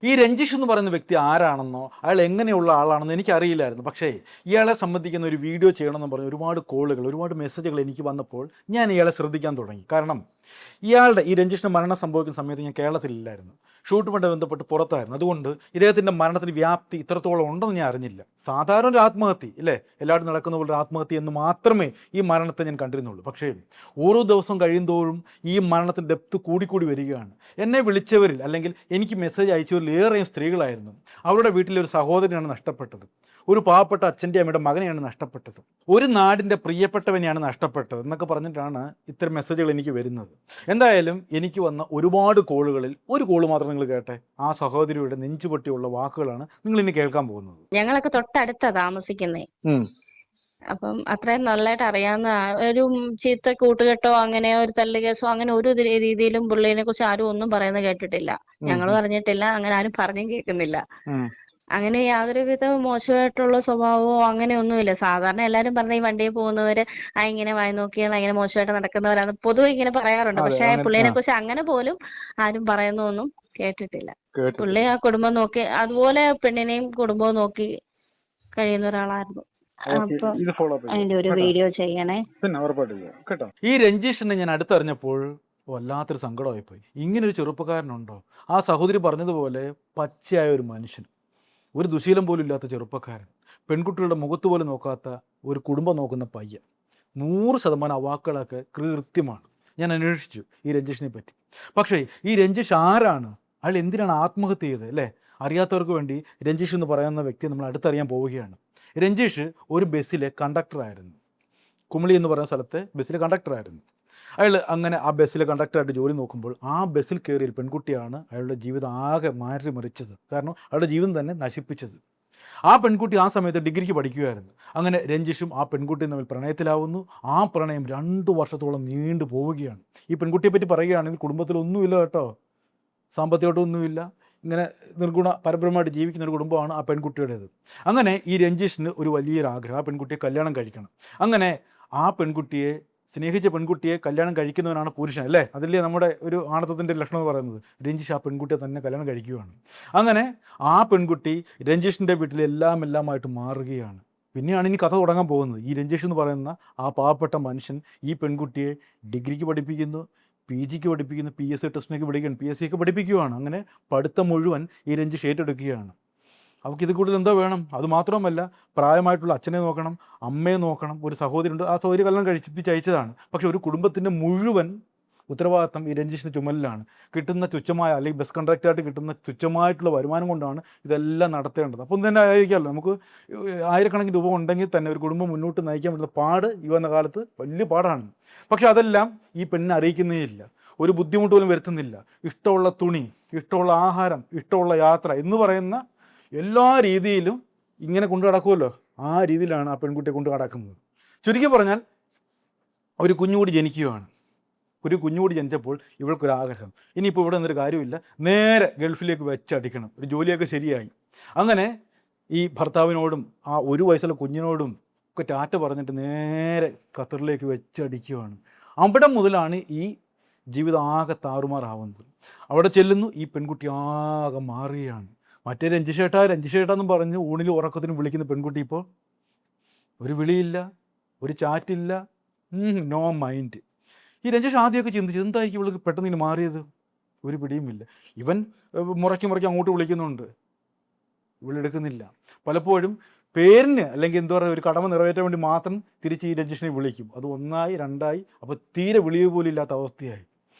ഈ രഞ്ജിഷ് എന്ന് പറയുന്ന വ്യക്തി ആരാണെന്നോ അയാൾ എങ്ങനെയുള്ള ആളാണെന്നോ എനിക്കറിയില്ലായിരുന്നു. പക്ഷേ ഇയാളെ സംബന്ധിക്കുന്ന ഒരു വീഡിയോ ചെയ്യണമെന്ന് പറഞ്ഞ് ഒരുപാട് കോളുകൾ, ഒരുപാട് മെസ്സേജുകൾ എനിക്ക് വന്നപ്പോൾ ഞാൻ ഇയാളെ ശ്രദ്ധിക്കാൻ തുടങ്ങി. കാരണം ഇയാളുടെ ഈ രഞ്ജിഷിന് മരണം സംഭവിക്കുന്ന സമയത്ത് ഞാൻ കേരളത്തിലില്ലായിരുന്നു, ഷൂട്ടുമായിട്ട് ബന്ധപ്പെട്ട് പുറത്തായിരുന്നു. അതുകൊണ്ട് ഇദ്ദേഹത്തിൻ്റെ മരണത്തിന് വ്യാപ്തി ഇത്രത്തോളം ഉണ്ടെന്ന് ഞാൻ അറിഞ്ഞില്ല. സാധാരണ ഒരു ആത്മഹത്യ ഇല്ലേ, എല്ലാവരും നടക്കുന്ന പോലെ ഒരു ആത്മഹത്യ എന്ന് മാത്രമേ ഈ മരണത്തെ ഞാൻ കണ്ടിരുന്നുള്ളൂ. പക്ഷേ ഓരോ ദിവസം കഴിയുന്തോറും ഈ മരണത്തിൻ്റെ ഡെപ്ത് കൂടിക്കൂടി വരികയാണ്. എന്നെ വിളിച്ചവരിൽ അല്ലെങ്കിൽ എനിക്ക് മെസ്സേജ് അയച്ചവരിൽ ഏറെയും സ്ത്രീകളായിരുന്നു. അവരുടെ വീട്ടിലെ ഒരു സഹോദരനാണ് നഷ്ടപ്പെട്ടത്, ഒരു പാവപ്പെട്ട അച്ഛൻ്റെ അമ്മയുടെ മകനെയാണ് നഷ്ടപ്പെട്ടത്, ഒരു നാടിൻ്റെ പ്രിയപ്പെട്ടവനെയാണ് നഷ്ടപ്പെട്ടത് എന്നൊക്കെ പറഞ്ഞിട്ടാണ് ഇത്തരം മെസ്സേജുകൾ എനിക്ക് വരുന്നത്. എന്തായാലും എനിക്ക് വന്ന ഒരുപാട് കോളുകളിൽ ഒരു കോള് മാത്രം നിങ്ങൾ കേട്ടെ. ആ സഹോദരിയുടെ നെഞ്ചുപൊട്ടിയുള്ള വാക്കുകളാണ് നിങ്ങൾ ഇനി കേൾക്കാൻ പോകുന്നത്. ഞങ്ങളൊക്കെ തൊട്ടടുത്താ താമസിക്കുന്നേ. അപ്പം അത്രയും നല്ലതായിട്ട് അറിയാവുന്ന ഒരു ചീത്ത കൂട്ടുകെട്ടോ അങ്ങനെയോ ഒരു തല്ലുകേസോ അങ്ങനെ ഒരു രീതിയിലും പുള്ളിനെ കുറിച്ച് ആരും ഒന്നും പറയുന്നത് കേട്ടിട്ടില്ല. ഞങ്ങൾ പറഞ്ഞിട്ടില്ല, അങ്ങനെ ആരും പറഞ്ഞും കേൾക്കുന്നില്ല. അങ്ങനെ യാതൊരുവിധ മോശമായിട്ടുള്ള സ്വഭാവമോ അങ്ങനെയൊന്നുമില്ല. സാധാരണ എല്ലാരും പറഞ്ഞ ഈ വണ്ടിയിൽ പോകുന്നവര് ഇങ്ങനെ വായി നോക്കിയാൽ അങ്ങനെ മോശമായിട്ട് നടക്കുന്നവരാണ് പൊതുവെ ഇങ്ങനെ പറയാറുണ്ട്. പക്ഷെ പുള്ളിനെ കുറിച്ച് അങ്ങനെ പോലും ആരും പറയുന്നൊന്നും കേട്ടിട്ടില്ല. പുള്ളി ആ കുടുംബം നോക്കി, അതുപോലെ പെണ്ണിനെയും കുടുംബവും നോക്കി കഴിയുന്ന ഒരാളായിരുന്നു. അപ്പൊ അതിന്റെ ഒരു വീഡിയോ ചെയ്യണേ. ഈ രഞ്ജീഷിനെ ഞാൻ അടുത്തറിഞ്ഞപ്പോൾ വല്ലാത്തൊരു സങ്കടമായിപ്പോയി. ഇങ്ങനൊരു ചെറുപ്പക്കാരനുണ്ടോ? ആ സഹോദരി പറഞ്ഞതുപോലെ പച്ചയായ ഒരു മനുഷ്യൻ, ഒരു ദുശീലം പോലും ഇല്ലാത്ത ചെറുപ്പക്കാരൻ, പെൺകുട്ടികളുടെ മുഖത്ത് പോലും നോക്കാത്ത ഒരു കുടുംബം നോക്കുന്ന പയ്യൻ. 100% ആ വാക്കുകളൊക്കെ കൃത്യമാണ്. ഞാൻ അന്വേഷിച്ചു ഈ രഞ്ജീഷിനെ പറ്റി. പക്ഷേ ഈ രഞ്ജീഷ് ആരാണ്, അയാൾ എന്തിനാണ് ആത്മഹത്യ ചെയ്തത് അല്ലേ? അറിയാത്തവർക്ക് വേണ്ടി രഞ്ജീഷ് എന്ന് പറയുന്ന വ്യക്തി നമ്മൾ അടുത്തറിയാൻ പോവുകയാണ്. രഞ്ജീഷ് ഒരു ബസ്സിലെ കണ്ടക്ടറായിരുന്നു. കുമളി എന്ന് പറയുന്ന സ്ഥലത്തെ ബസ്സിലെ കണ്ടക്ടറായിരുന്നു. അയാൾ അങ്ങനെ ആ ബസ്സിലെ കണ്ടക്ടറായിട്ട് ജോലി നോക്കുമ്പോൾ ആ ബസ്സിൽ കയറിയ ഒരു പെൺകുട്ടിയാണ് അയാളുടെ ജീവിതം ആകെ മാറ്റിമറിച്ചത്. കാരണം അയാളുടെ ജീവിതം തന്നെ നശിപ്പിച്ചത്. ആ പെൺകുട്ടി ആ സമയത്ത് ഡിഗ്രിക്ക് പഠിക്കുകയായിരുന്നു. അങ്ങനെ രഞ്ജീഷും ആ പെൺകുട്ടിയും തമ്മിൽ പ്രണയത്തിലാവുന്നു. ആ പ്രണയം 2 വർഷത്തോളം നീണ്ടു പോവുകയാണ്. ഈ പെൺകുട്ടിയെ പറ്റി പറയുകയാണെങ്കിൽ കുടുംബത്തിലൊന്നുമില്ല കേട്ടോ, സാമ്പത്തികമായിട്ടൊന്നുമില്ല, ഇങ്ങനെ നിർഗുണ പരബ്രഹ്മമായിട്ട് ജീവിക്കുന്ന ഒരു കുടുംബമാണ് ആ പെൺകുട്ടിയുടേത്. അങ്ങനെ ഈ രഞ്ജീഷിന് ഒരു വലിയൊരു ആഗ്രഹം, ആ പെൺകുട്ടിയെ കല്യാണം കഴിക്കണം. അങ്ങനെ ആ പെൺകുട്ടിയെ, സ്നേഹിച്ച പെൺകുട്ടിയെ കല്യാണം കഴിക്കുന്നവനാണ് പുരുഷൻ അല്ലേ? അതില്ലേ നമ്മുടെ ഒരു ആണത്വത്തിൻ്റെ ലക്ഷണം എന്ന് പറയുന്നത്. രഞ്ജീഷ് ആ പെൺകുട്ടിയെ തന്നെ കല്യാണം കഴിക്കുകയാണ്. അങ്ങനെ ആ പെൺകുട്ടി രഞ്ജീഷിൻ്റെ വീട്ടിൽ എല്ലാമായിട്ട് മാറുകയാണ്. പിന്നെയാണ് ഇനി കഥ തുടങ്ങാൻ പോകുന്നത്. ഈ രഞ്ജീഷ് എന്ന് പറയുന്ന ആ പാവപ്പെട്ട മനുഷ്യൻ ഈ പെൺകുട്ടിയെ ഡിഗ്രിക്ക് പഠിപ്പിക്കുന്നു, PG പഠിപ്പിക്കുന്നു, PSC ടെസ്റ്റിനൊക്കെ പഠിക്കുകയാണ്, PSC ഒക്കെ പഠിപ്പിക്കുകയാണ്. അങ്ങനെ പഠിത്തം മുഴുവൻ ഈ രഞ്ജീഷ് ഏറ്റെടുക്കുകയാണ്. അവൾക്ക് ഇത് കൂടുതൽ എന്തോ വേണം? അതുമാത്രമല്ല, പ്രായമായിട്ടുള്ള അച്ഛനെ നോക്കണം, അമ്മയെ നോക്കണം, ഒരു സഹോദരിയുണ്ട്, ആ സഹോദരി കല്യാണം കഴിപ്പിച്ച് അയച്ചതാണ്. പക്ഷെ ഒരു കുടുംബത്തിൻ്റെ മുഴുവൻ ഉത്തരവാദിത്തം ഈ രഞ്ജീഷിൻ്റെ ചുമലിലാണ്. കിട്ടുന്ന തുച്ഛമായ, അല്ലെങ്കിൽ ബസ് കണ്ടക്ടറായിട്ട് കിട്ടുന്ന തുച്ഛമായിട്ടുള്ള വരുമാനം കൊണ്ടാണ് ഇതെല്ലാം നടത്തേണ്ടത്. അപ്പം തന്നെ ആയിരിക്കാമല്ലോ, നമുക്ക് ആയിരക്കണക്കിന് രൂപ ഉണ്ടെങ്കിൽ തന്നെ ഒരു കുടുംബം മുന്നോട്ട് നയിക്കാൻ പറ്റുന്ന പാട് ഈ വന്ന കാലത്ത് വലിയ പാടാണ്. പക്ഷെ അതെല്ലാം ഈ പെണ്ണിനെ അറിയിക്കുന്നേ ഇല്ല, ഒരു ബുദ്ധിമുട്ട് പോലും വരുത്തുന്നില്ല. ഇഷ്ടമുള്ള തുണി, ഇഷ്ടമുള്ള ആഹാരം, ഇഷ്ടമുള്ള യാത്ര എന്ന് പറയുന്ന എല്ലാ രീതിയിലും ഇങ്ങനെ കൊണ്ടു നടക്കുമല്ലോ, ആ രീതിയിലാണ് ആ പെൺകുട്ടിയെ കൊണ്ട് നടക്കുന്നത്. ചുരുക്കി പറഞ്ഞാൽ ഒരു കുഞ്ഞുകൂടി ജനിക്കുകയാണ്. ഒരു കുഞ്ഞുകൂടി ജനിച്ചപ്പോൾ ഇവൾക്കൊരാഗ്രഹം, ഇനിയിപ്പോൾ ഇവിടെ നിന്നൊരു കാര്യമില്ല, നേരെ ഗൾഫിലേക്ക് വെച്ചടിക്കണം, ഒരു ജോലിയൊക്കെ ശരിയായി. അങ്ങനെ ഈ ഭർത്താവിനോടും ആ 1 വയസ്സുള്ള കുഞ്ഞിനോടും ഒക്കെ ടാറ്റ പറഞ്ഞിട്ട് നേരെ ഖത്തറിലേക്ക് വെച്ചടിക്കുകയാണ്. അവിടെ മുതലാണ് ഈ ജീവിതം ആകെ താറുമാറാവുന്നത്. അവിടെ ചെല്ലുന്നു, ഈ പെൺകുട്ടി ആകെ മാറുകയാണ്. മറ്റേ രഞ്ജിഷേട്ടാന്നും പറഞ്ഞ് ഊണിലും ഉറക്കത്തിനും വിളിക്കുന്ന പെൺകുട്ടി ഇപ്പോൾ ഒരു വിളിയില്ല, ഒരു ചാറ്റില്ല, നോ മൈൻഡ്. ഈ രഞ്ജേഷ് ആദ്യമൊക്കെ ചിന്തിച്ചു, എന്തായിരിക്കും ഇവൾക്ക് പെട്ടെന്ന് ഇങ്ങനെ മാറിയത്? ഒരു പിടിയുമില്ല. ഇവൻ മുറയ്ക്ക് അങ്ങോട്ട് വിളിക്കുന്നുണ്ട്, ഇവളെടുക്കുന്നില്ല. പലപ്പോഴും പേരിന് അല്ലെങ്കിൽ എന്താ പറയുക, ഒരു കടമ നിറവേറ്റാൻ വേണ്ടി മാത്രം തിരിച്ച് ഈ രഞ്ജീഷിനെ വിളിക്കും. അത് 1 2 അപ്പോൾ തീരെ വിളിവ് പോലും ഇല്ലാത്ത അവസ്ഥയായി.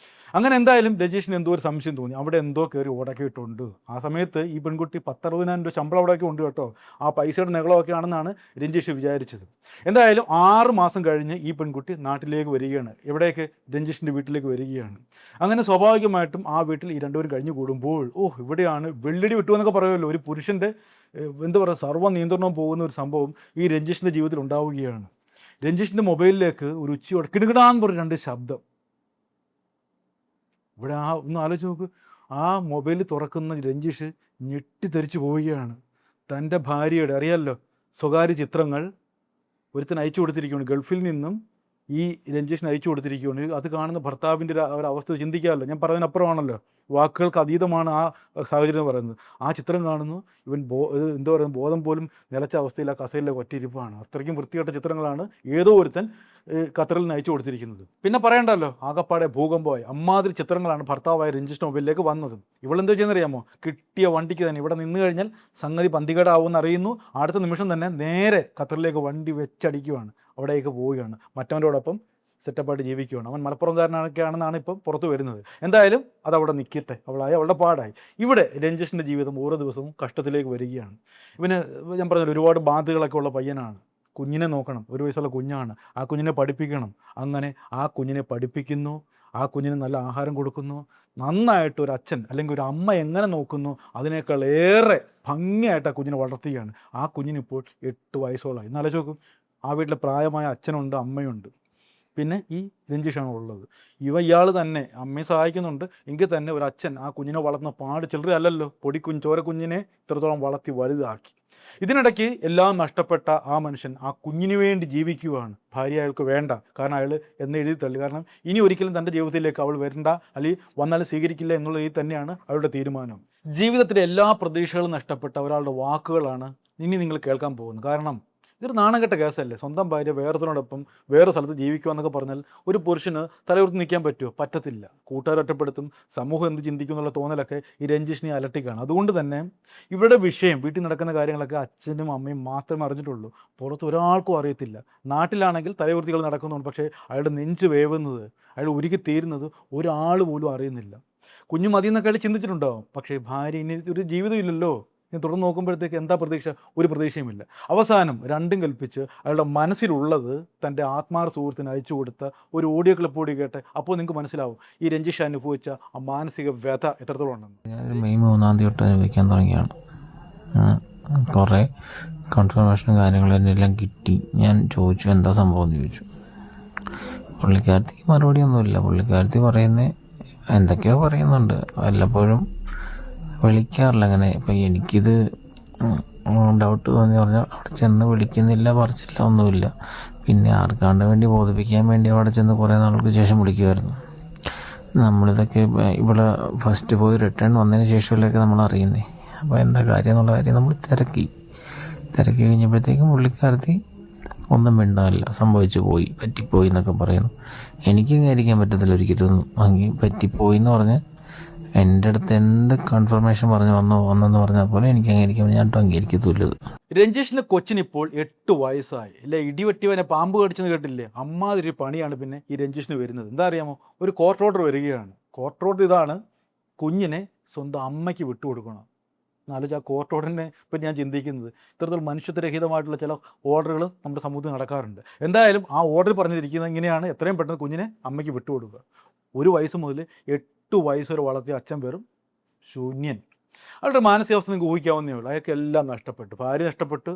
അങ്ങനെ എന്തായാലും രജീഷിന് എന്തോ ഒരു സംശയം തോന്നി, അവിടെ എന്തോ കയറി ഓടക്കിയിട്ടുണ്ട്. ആ സമയത്ത് ഈ പെൺകുട്ടി 10-60,000 രൂപ ശമ്പളം അവിടെയൊക്കെ ഉണ്ട് കേട്ടോ. ആ പൈസയുടെ നികളമൊക്കെ ആണെന്നാണ് രഞ്ജീഷ് വിചാരിച്ചത്. എന്തായാലും 6 മാസം കഴിഞ്ഞ് ഈ പെൺകുട്ടി നാട്ടിലേക്ക് വരികയാണ്. എവിടേക്ക്? രഞ്ജീഷിൻ്റെ വീട്ടിലേക്ക് വരികയാണ്. അങ്ങനെ സ്വാഭാവികമായിട്ടും ആ വീട്ടിൽ ഈ രണ്ടുപേരും കഴിഞ്ഞു കൂടുമ്പോൾ, ഇവിടെയാണ് വെള്ളിടി വിട്ടുവെന്നൊക്കെ പറയുമല്ലോ, ഒരു പുരുഷൻ്റെ എന്താ പറയുക, സർവ്വ നിയന്ത്രണവും പോകുന്ന ഒരു സംഭവം ഈ രഞ്ജീഷിൻ്റെ ജീവിതത്തിൽ ഉണ്ടാവുകയാണ്. രഞ്ജീഷിൻ്റെ മൊബൈലിലേക്ക് ഒരു ഉച്ചയോടെ കിടുകിടാന്ന് പറഞ്ഞ 2 ശബ്ദം. ഇവിടെ ഒന്ന് ആലോചിച്ച് നോക്ക്, ആ മൊബൈൽ തുറക്കുന്ന രഞ്ജീഷ് ഞെട്ടിത്തെറിച്ച് പോവുകയാണ്. തൻ്റെ ഭാര്യയുടെ, അറിയാമല്ലോ, സ്വകാര്യ ചിത്രങ്ങൾ ഒരുത്തൻ അയച്ചു കൊടുത്തിരിക്കുകയാണ്. ഗൾഫിൽ നിന്നും ഈ രഞ്ജീഷിന് അയച്ചു കൊടുത്തിരിക്കുകയാണ്. അത് കാണുന്ന ഭർത്താവിൻ്റെ ഒരു അവസ്ഥ ചിന്തിക്കാമല്ലോ. ഞാൻ പറഞ്ഞതിനപ്പുറമാണല്ലോ, വാക്കുകൾക്ക് അതീതമാണ് ആ സാഹചര്യം എന്ന് പറയുന്നത്. ആ ചിത്രം കാണുന്നു, ഇവൻ എന്താ പറയുക, ബോധം പോലും നിലച്ച അവസ്ഥയിൽ ആ കസേരയിലെ ഒറ്റയിരിപ്പാണ്. അത്രയ്ക്കും വൃത്തികെട്ട ചിത്രങ്ങളാണ് ഏതോ ഒരുത്തൻ ഖത്തറിൽ നിന്ന് അയച്ചു കൊടുത്തിരിക്കുന്നത്. പിന്നെ പറയണ്ടല്ലോ, ആകപ്പാടെ ഭൂകമ്പമായി. അമ്മാതിരി ചിത്രങ്ങളാണ് ഭർത്താവായ രഞ്ജിഷിൻ്റെ മൊബൈലിലേക്ക് വന്നത്. ഇവളെന്തോ ചെയ്യുന്നറിയാമോ, കിട്ടിയ വണ്ടിക്ക് തന്നെ ഇവിടെ നിന്ന് കഴിഞ്ഞാൽ സംഗതി പന്തികേടാവുമെന്ന് അറിയുന്നു. അടുത്ത നിമിഷം തന്നെ നേരെ ഖത്തറിലേക്ക് വണ്ടി വെച്ചടിക്കുകയാണ്, അവിടേക്ക് പോവുകയാണ്, മറ്റവൻ്റെയോടൊപ്പം സെറ്റപ്പായിട്ട് ജീവിക്കുകയാണ്. അവൻ മലപ്പുറംകാരനൊക്കെയാണെന്നാണ് ഇപ്പം പുറത്തു വരുന്നത്. എന്തായാലും അതവിടെ നിൽക്കട്ടെ, അവളുടെ പാടായി. ഇവിടെ രഞ്ജിഷിൻ്റെ ജീവിതം ഓരോ ദിവസവും കഷ്ടത്തിലേക്ക് വരികയാണ്. ഇവന് ഞാൻ പറഞ്ഞല്ലോ, ഒരുപാട് ബാധ്യതകളൊക്കെ ഉള്ള പയ്യനാണ്. കുഞ്ഞിനെ നോക്കണം, 1 വയസ്സുള്ള കുഞ്ഞാണ്. ആ കുഞ്ഞിനെ പഠിപ്പിക്കണം. അങ്ങനെ ആ കുഞ്ഞിനെ പഠിപ്പിക്കുന്നു, ആ കുഞ്ഞിന് നല്ല ആഹാരം കൊടുക്കുന്നു. നന്നായിട്ട് ഒരു അച്ഛൻ അല്ലെങ്കിൽ ഒരു അമ്മ എങ്ങനെ നോക്കുന്നു അതിനേക്കാൾ ഏറെ ഭംഗിയായിട്ട് ആ കുഞ്ഞിനെ വളർത്തുകയാണ്. ആ കുഞ്ഞിനിപ്പോൾ 8 വയസ്സോളമായി. എന്നാലോചിച്ച് നോക്കും, ആ വീട്ടിൽ പ്രായമായ അച്ഛനുണ്ട്, അമ്മയുണ്ട്, പിന്നെ ഈ രഞ്ജീഷാണ് ഉള്ളത്. ഇയാൾ തന്നെ അമ്മയെ സഹായിക്കുന്നുണ്ട്. എങ്കിൽ തന്നെ ഒരു അച്ഛൻ ആ കുഞ്ഞിനെ വളർത്തുന്ന പാട് ചില്ലറയല്ലല്ലോ. ചോരക്കുഞ്ഞിനെ ഇത്രത്തോളം വളർത്തി വലുതാക്കി. ഇതിനിടയ്ക്ക് എല്ലാം നഷ്ടപ്പെട്ട ആ മനുഷ്യൻ ആ കുഞ്ഞിന് വേണ്ടി ജീവിക്കുകയാണ്. ഭാര്യ അയാൾക്ക് വേണ്ട, കാരണം അയാൾ എന്ന് എഴുതി തള്ളി. കാരണം ഇനി ഒരിക്കലും തൻ്റെ ജീവിതത്തിലേക്ക് അവൾ വരണ്ട, അല്ലെങ്കിൽ വന്നാലും സ്വീകരിക്കില്ല എന്നുള്ള രീതി തന്നെയാണ് അവളുടെ തീരുമാനം. ജീവിതത്തിലെ എല്ലാ പ്രതീക്ഷകളും നഷ്ടപ്പെട്ട ഒരാളുടെ വാക്കുകളാണ് ഇനി നിങ്ങൾ കേൾക്കാൻ പോകുന്നത്. കാരണം ഇതൊരു നാണംകെട്ട കേസല്ലേ. സ്വന്തം ഭാര്യ വേറൊരുത്തിനോടൊപ്പം വേറെ സ്ഥലത്ത് ജീവിക്കുക എന്നൊക്കെ പറഞ്ഞാൽ ഒരു പുരുഷന് തലയുർത്തി നിൽക്കാൻ പറ്റുമോ? പറ്റത്തില്ല. കൂട്ടുകാർ ഒറ്റപ്പെടുത്തും, സമൂഹം എന്ത് ചിന്തിക്കും എന്നുള്ള തോന്നലൊക്കെ ഈ രഞ്ജീഷിനെ അലട്ടിക്കാണ്. അതുകൊണ്ട് തന്നെ ഇവരുടെ വിഷയം, വീട്ടിൽ നടക്കുന്ന കാര്യങ്ങളൊക്കെ അച്ഛനും അമ്മയും മാത്രമേ അറിഞ്ഞിട്ടുള്ളൂ, പുറത്ത് ഒരാൾക്കും അറിയത്തില്ല. നാട്ടിലാണെങ്കിൽ തലയുർത്തികൾ നടക്കുന്നുണ്ട്, പക്ഷേ അയാളുടെ നെഞ്ച് വേവുന്നത്, അയാൾ ഉരുകി തീരുന്നത് ഒരാൾ പോലും അറിയുന്നില്ല. കുഞ്ഞു മതി എന്നൊക്കെ അയാൾ ചിന്തിച്ചിട്ടുണ്ടാവും, പക്ഷേ ഭാര്യ ഇനി ഒരു ജീവിതമില്ലല്ലോ. ഇനി തുടർന്ന് നോക്കുമ്പോഴത്തേക്ക് എന്താ പ്രതീക്ഷ? ഒരു പ്രതീക്ഷയുമില്ല. അവസാനം രണ്ടും കൽപ്പിച്ച് അയാളുടെ മനസ്സിലുള്ളത് തൻ്റെ ആത്മാർ സുഹൃത്തിന് അയച്ചു കൊടുത്ത ഒരു ഓഡിയോ ക്ലിപ്പ് കൂടി കേട്ടെ, അപ്പോൾ നിങ്ങൾക്ക് മനസ്സിലാവും ഈ രഞ്ജീഷ് അനുഭവിച്ച ആ മാനസിക വ്യഥ എത്രത്തോളം ഉണ്ടെന്ന്. ഞാൻ മെയ് 3 തൊട്ട് അനുഭവിക്കാൻ തുടങ്ങിയാണ്. കുറേ കൺഫർമേഷനും കാര്യങ്ങളും എല്ലാം കിട്ടി. ഞാൻ ചോദിച്ചു എന്താ സംഭവം എന്ന് ചോദിച്ചു. പുള്ളിക്കാരത്തിക്ക് മറുപടിയൊന്നുമില്ല. പുള്ളിക്കാരത്തി പറയുന്നത് എന്തൊക്കെയോ പറയുന്നുണ്ട്, വല്ലപ്പോഴും വിളിക്കാറില്ല അങ്ങനെ. ഇപ്പം എനിക്കിത് ഡൗട്ട് തോന്നി പറഞ്ഞാൽ അവിടെ ചെന്ന് വിളിക്കുന്നില്ല, പറിച്ചില്ല, ഒന്നുമില്ല. പിന്നെ ആർക്കാണ്ട് വേണ്ടി ബോധിപ്പിക്കാൻ വേണ്ടി അവിടെ ചെന്ന് കുറേ നാൾക്ക് ശേഷം വിളിക്കുമായിരുന്നു. നമ്മളിതൊക്കെ ഇവിടെ ഫസ്റ്റ് പോയി റിട്ടേൺ വന്നതിന് ശേഷമല്ലൊക്കെ നമ്മൾ അറിയുന്നേ. അപ്പോൾ എന്താ കാര്യം എന്നുള്ള കാര്യം നമ്മൾ തിരക്കി കഴിഞ്ഞപ്പോഴത്തേക്കും പുള്ളിക്കാരത്തി ഒന്നും മിണ്ടാനില്ല. സംഭവിച്ചു പോയി, പറ്റിപ്പോയി എന്നൊക്കെ പറയുന്നു. എനിക്ക് അംഗീകരിക്കാൻ പറ്റത്തില്ല ഒരിക്കലും. പറ്റിപ്പോയി എന്ന് പറഞ്ഞ് എൻ്റെ അടുത്ത് എന്ത് കൺഫർമേഷൻ വന്നെന്ന് പറഞ്ഞാൽ പോലെ എനിക്ക് അംഗീകരിക്കാൻ, ഞാൻ അംഗീകരിക്കത്തുള്ളത്. രഞ്ജീഷിൻ്റെ കൊച്ചിനിപ്പോൾ 8 വയസ്സായി. ഇല്ലേ, ഇടിവെട്ടിവനെ പാമ്പ് കടിച്ചെന്ന് കേട്ടില്ലേ? അമ്മാതിരി പണിയാണ് പിന്നെ ഈ രഞ്ജീഷിന് വരുന്നത്. എന്താ അറിയാമോ? ഒരു കോർട്ട് ഓർഡർ വരികയാണ്. കോർട്ട് ഓർഡർ ഇതാണ്, കുഞ്ഞിനെ സ്വന്തം അമ്മയ്ക്ക് വിട്ടുകൊടുക്കണം. എന്നാലോചിച്ച് ആ കോർട്ട് ഓർഡറിനെ പറ്റി ഞാൻ ചിന്തിക്കുന്നത്. ഇത്തരത്തിലുള്ള മനുഷ്യത്വരഹിതമായിട്ടുള്ള ചില ഓർഡറുകൾ നമ്മുടെ സമൂഹത്തിൽ നടക്കാറുണ്ട്. എന്തായാലും ആ ഓർഡർ പറഞ്ഞിരിക്കുന്നത് ഇങ്ങനെയാണ്, എത്രയും പെട്ടെന്ന് കുഞ്ഞിനെ അമ്മയ്ക്ക് വിട്ടുകൊടുക്കുക. 1 വയസ്സ് മുതൽ 8 വയസ്സ് വരെ വളർത്തിയ അച്ഛൻ വെറും ശൂന്യൻ. അവരുടെ മാനസികാവസ്ഥ നിങ്ങൾക്ക് ഊഹിക്കാവുന്നേ ഉള്ളൂ. അയാൾക്ക് എല്ലാം നഷ്ടപ്പെട്ടു, ഭാര്യ നഷ്ടപ്പെട്ട്,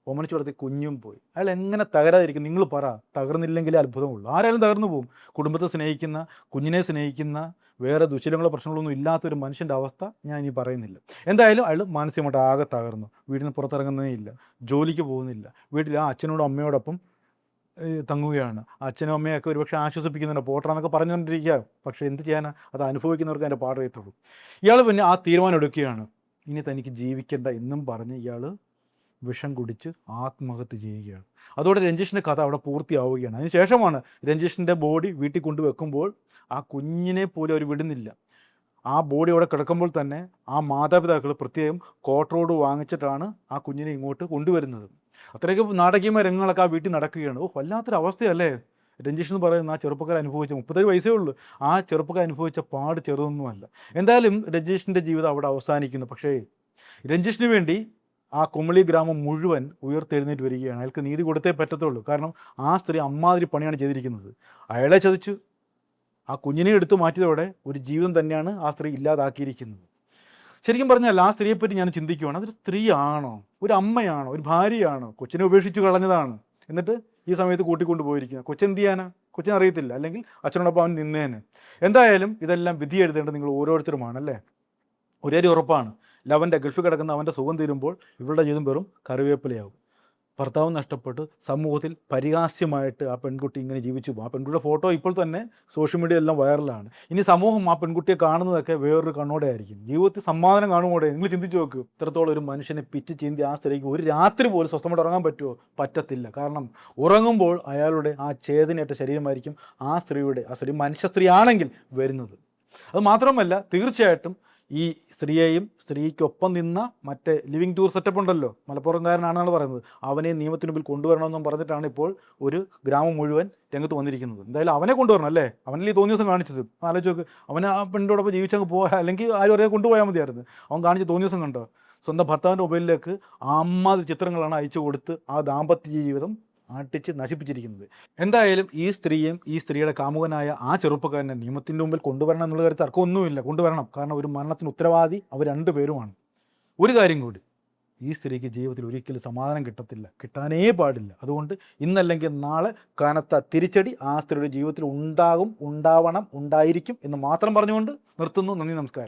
ഒമനിച്ച് വളർത്തി കുഞ്ഞും പോയി. അയാൾ എങ്ങനെ തകരാതിരിക്കും? നിങ്ങൾ പറ. തകർന്നില്ലെങ്കിലേ അത്ഭുതമുള്ളൂ. ആരായാലും തകർന്നു പോകും. കുടുംബത്തെ സ്നേഹിക്കുന്ന, കുഞ്ഞിനെ സ്നേഹിക്കുന്ന, വേറെ ദുശീലങ്ങളോ പ്രശ്നങ്ങളൊന്നും ഇല്ലാത്തൊരു മനുഷ്യൻ്റെ അവസ്ഥ ഞാൻ ഇനി പറയുന്നില്ല. എന്തായാലും അയാൾ മാനസികമായിട്ട് ആകെ തകർന്നു. വീട്ടിൽ നിന്ന് പുറത്തിറങ്ങുന്നേ ഇല്ല, ജോലിക്ക് പോകുന്നില്ല, വീട്ടിൽ ആ അച്ഛനോടും അമ്മയോടൊപ്പം തങ്ങുകയാണ്. അച്ഛനും അമ്മയൊക്കെ ഒരുപക്ഷെ ആശ്വസിപ്പിക്കുന്നുണ്ട്, പോട്ടറാന്നൊക്കെ പറഞ്ഞുകൊണ്ടിരിക്കുക. പക്ഷേ എന്ത് ചെയ്യാനാ, അത് അനുഭവിക്കുന്നവർക്ക് അതിൻ്റെ പാടറിയത്തുള്ളൂ. ഇയാൾ പിന്നെ ആ തീരുമാനം എടുക്കുകയാണ്, ഇനി തനിക്ക് ജീവിക്കേണ്ട എന്നും പറഞ്ഞ് ഇയാൾ വിഷം കുടിച്ച് ആത്മഹത്യ ചെയ്യുകയാണ്. അതോടെ രഞ്ജീഷിൻ്റെ കഥ അവിടെ പൂർത്തിയാവുകയാണ്. അതിനുശേഷമാണ് രഞ്ജീഷിൻ്റെ ബോഡി വീട്ടിൽ കൊണ്ടുവെക്കുമ്പോൾ ആ കുഞ്ഞിനെ പോലും അവർ വിടുന്നില്ല. ആ ബോഡി അവിടെ കിടക്കുമ്പോൾ തന്നെ ആ മാതാപിതാക്കൾ പ്രത്യേകം കോർട്ട് റോഡ് വാങ്ങിച്ചിട്ടാണ് ആ കുഞ്ഞിനെ ഇങ്ങോട്ട് കൊണ്ടുവരുന്നത്. അത്രയ്ക്ക് നാടകീയമായ രംഗങ്ങളൊക്കെ ആ വീട്ടിൽ നടക്കുകയാണ്. വല്ലാത്തൊരു അവസ്ഥയല്ലേ രഞ്ജീഷ് എന്ന് പറയുന്ന ആ ചെറുപ്പക്കാർ അനുഭവിച്ച, 37 വയസ്സേ ഉള്ളൂ, ആ ചെറുപ്പക്കാർ അനുഭവിച്ച പാട് ചെറുതൊന്നുമല്ല. എന്തായാലും രഞ്ജീഷിൻ്റെ ജീവിതം അവിടെ അവസാനിക്കുന്നു. പക്ഷേ രഞ്ജീഷിന് വേണ്ടി ആ കുമളി ഗ്രാമം മുഴുവൻ ഉയർത്തെഴുന്നേറ്റ് വരികയാണ്. അയാൾക്ക് നീതി കൊടുത്തേ പറ്റത്തുള്ളൂ. കാരണം ആ സ്ത്രീ അമ്മാതിരി പണിയാണ് ചെയ്തിരിക്കുന്നത്. അയാളെ ചതിച്ചു, ആ കുഞ്ഞിനെ എടുത്തു മാറ്റിയതോടെ ഒരു ജീവിതം തന്നെയാണ് ആ സ്ത്രീ ഇല്ലാതാക്കിയിരിക്കുന്നത്. ശരിക്കും പറഞ്ഞാൽ ആ സ്ത്രീയെപ്പറ്റി ഞാൻ ചിന്തിക്കുകയാണ്, അതൊരു സ്ത്രീയാണോ, ഒരു അമ്മയാണോ, ഒരു ഭാര്യയാണോ? കൊച്ചിനെ ഉപേക്ഷിച്ച് കളഞ്ഞതാണ്, എന്നിട്ട് ഈ സമയത്ത് കൂട്ടിക്കൊണ്ട് പോയിരിക്കുന്നത്. കൊച്ചെന്ത് ചെയ്യാനാ? കൊച്ചിനെ അറിയത്തില്ല, അല്ലെങ്കിൽ അച്ഛനോടൊപ്പം അവൻ നിന്നേന്. എന്തായാലും ഇതെല്ലാം വിധി എഴുതേണ്ടത് നിങ്ങൾ ഓരോരുത്തരുമാണല്ലേ. ഒരേ ഉറപ്പാണ്, ലവൻ്റെ ഗൾഫിൽ കിടക്കുന്ന അവൻ്റെ സുഖം തീരുമ്പോൾ ഇവരുടെ ജീവിതം വെറും കറിവേപ്പിലയാവും. ഭർത്താവ് നഷ്ടപ്പെട്ട് സമൂഹത്തിൽ പരിഹാസ്യമായിട്ട് ആ പെൺകുട്ടി ഇങ്ങനെ ജീവിച്ചു പോകും. ആ പെൺകുട്ടിയുടെ ഫോട്ടോ ഇപ്പോൾ തന്നെ സോഷ്യൽ മീഡിയ എല്ലാം വൈറലാണ്. ഇനി സമൂഹം ആ പെൺകുട്ടിയെ കാണുന്നതൊക്കെ വേറൊരു കണ്ണോടെ ആയിരിക്കും. ജീവിതത്തിൽ സമ്മാനം കാണുമോടെ? നിങ്ങൾ ചിന്തിച്ച് നോക്ക്. ഇത്രത്തോളം ഒരു മനുഷ്യനെ പിച്ച് ചീന്തി ആ സ്ത്രീക്ക് ഒരു രാത്രി പോലും സ്വസ്ഥമായിട്ട് ഉറങ്ങാൻ പറ്റുമോ? പറ്റത്തില്ല. കാരണം ഉറങ്ങുമ്പോൾ അയാളുടെ ആ ചേതനയേറ്റ ശരീരമായിരിക്കും ആ സ്ത്രീ മനുഷ്യ സ്ത്രീ ആണെങ്കിൽ വരുന്നത്. അത് മാത്രമല്ല, തീർച്ചയായിട്ടും ഈ സ്ത്രീയെയും സ്ത്രീക്കൊപ്പം നിന്ന മറ്റേ ലിവിങ് ടൂർ സെറ്റപ്പ് ഉണ്ടല്ലോ, മലപ്പുറംകാരനാണെന്നാണ് പറയുന്നത്, അവനെ നിയമത്തിന് മുമ്പിൽ കൊണ്ടുവരണമെന്നും പറഞ്ഞിട്ടാണ് ഇപ്പോൾ ഒരു ഗ്രാമം മുഴുവൻ രംഗത്ത് വന്നിരിക്കുന്നത്. എന്തായാലും അവനെ കൊണ്ടുവരണം അല്ലേ? അവനല്ലേ ഈ തോന്നിയ ദിവസം കാണിച്ചത്. ആലോചിച്ച് നോക്ക്. അവനെ ആ പെണ്ണിനോടൊപ്പം ജീവിച്ചങ്ങ് പോയാൽ, അല്ലെങ്കിൽ ആരും അറിയാതെ കൊണ്ടുപോയാൽ മതിയായിരുന്നു. അവൻ കാണിച്ച തോന്നിയ ദിവസം കണ്ടോ? സ്വന്തം ഭർത്താവിൻ്റെ മൊബൈലിലേക്ക് അമ്മാതിരി ചിത്രങ്ങളാണ് അയച്ചു കൊടുത്ത് ആ ദാമ്പത്യ ജീവിതം ആട്ടിച്ച് നശിപ്പിച്ചിരിക്കുന്നത്. എന്തായാലും ഈ സ്ത്രീയും ഈ സ്ത്രീയുടെ കാമുകനായ ആ ചെറുപ്പക്കാരനെ നിയമത്തിൻ്റെ മുമ്പിൽ കൊണ്ടുവരണം എന്നുള്ള കാര്യത്തിൽ തർക്കമൊന്നുമില്ല. കൊണ്ടുവരണം. കാരണം ഒരു മരണത്തിന് ഉത്തരവാദി അവർ രണ്ടുപേരുമാണ്. ഒരു കാര്യം കൂടി, ഈ സ്ത്രീക്ക് ജീവിതത്തിൽ ഒരിക്കലും സമാധാനം കിട്ടത്തില്ല, കിട്ടാനേ പാടില്ല. അതുകൊണ്ട് ഇന്നല്ലെങ്കിൽ നാളെ കനത്ത തിരിച്ചടി ആ സ്ത്രീയുടെ ജീവിതത്തിൽ ഉണ്ടാകും, ഉണ്ടാവണം, ഉണ്ടായിരിക്കും എന്ന് മാത്രം പറഞ്ഞുകൊണ്ട് നിർത്തുന്നു. നന്ദി, നമസ്കാരം.